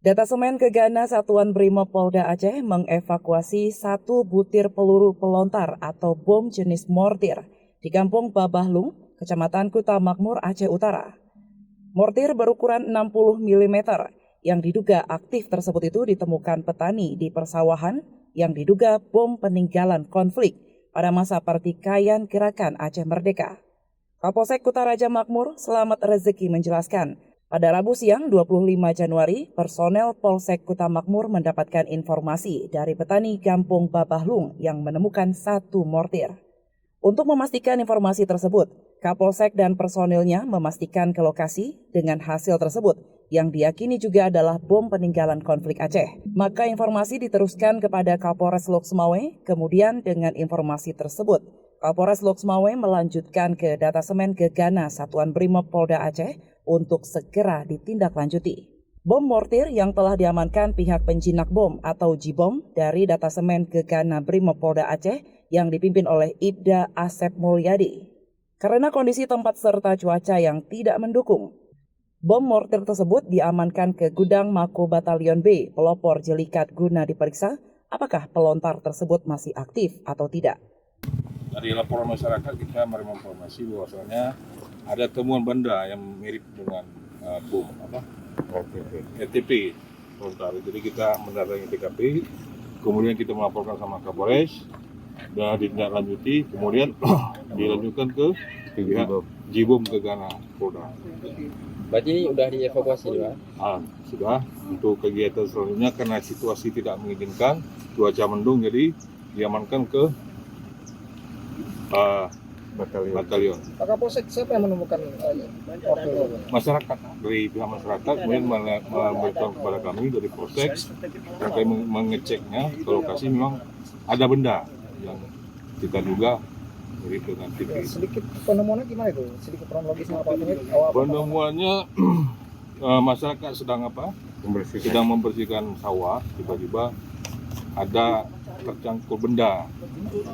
Detasemen Gegana Satuan Brimob Polda Aceh mengevakuasi 1 butir peluru pelontar atau bom jenis mortir di Kampung Babahlung, Kecamatan Kuta Makmur, Aceh Utara. Mortir berukuran 60 mm yang diduga aktif tersebut itu ditemukan petani di persawahan yang diduga bom peninggalan konflik pada masa pertikaian Gerakan Aceh Merdeka. Kapolsek Kuta Raja Makmur, Selamat Rezeki menjelaskan, pada Rabu siang 25 Januari, personel Polsek Kuta Makmur mendapatkan informasi dari petani Kampung Babahlung yang menemukan 1 mortir. Untuk memastikan informasi tersebut, Kapolsek dan personilnya memastikan ke lokasi dengan hasil tersebut yang diyakini juga adalah bom peninggalan konflik Aceh. Maka informasi diteruskan kepada Kapolres Lok Sumawe, kemudian dengan informasi tersebut, Kapolres Lok Sumawe melanjutkan ke Detasemen Gegana Satuan Brimob Polda Aceh untuk segera ditindaklanjuti. Bom mortir yang telah diamankan pihak penjinak bom atau Jibom dari Detasemen Gegana Brimob Polda Aceh yang dipimpin oleh Ibda Asep Mulyadi. Karena kondisi tempat serta cuaca yang tidak mendukung, bom mortir tersebut diamankan ke gudang Mako Batalion B, pelopor Jelikat guna diperiksa apakah pelontar tersebut masih aktif atau tidak. Dari laporan masyarakat kita menerima informasi bahwasanya ada temuan benda yang mirip dengan bom ETP pelontar. Jadi kita mendatangi TKP, kemudian kita melaporkan sama Kapolres dan ditindaklanjuti, kemudian dilanjutkan ke Jibom Gegana Polda. Berarti ini sudah dievakuasi, Pak? Sudah. Untuk kegiatan selanjutnya karena situasi tidak mengizinkan, cuaca mendung, jadi diamankan ke batalion. Pak Kapolsek, siapa yang menemukan Masyarakat, dari pihak masyarakat kemudian memberitahu kepada kami dari Polsek dan kami mengeceknya ke lokasi, memang ada benda yang kita duga mirip dengan TV. Sedikit penemuannya gimana itu? Sedikit kronologisnya apa? Penemuannya masyarakat sedang membersihkan sawah, tiba-tiba ada tercangkul benda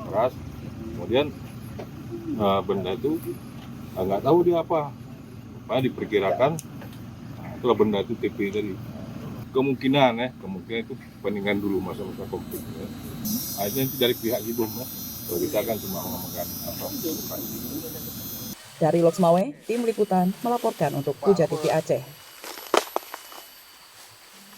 keras, kemudian benda itu nggak tahu dia apa diperkirakan kalau benda itu TP tadi. Kemungkinan itu peninggalan dulu masa-masa konflik. Akhirnya itu dari pihak Jibom so, kita akan cuma mengamankan lokasi. Dari Lok Sumawe, tim liputan melaporkan untuk Puja TV Aceh.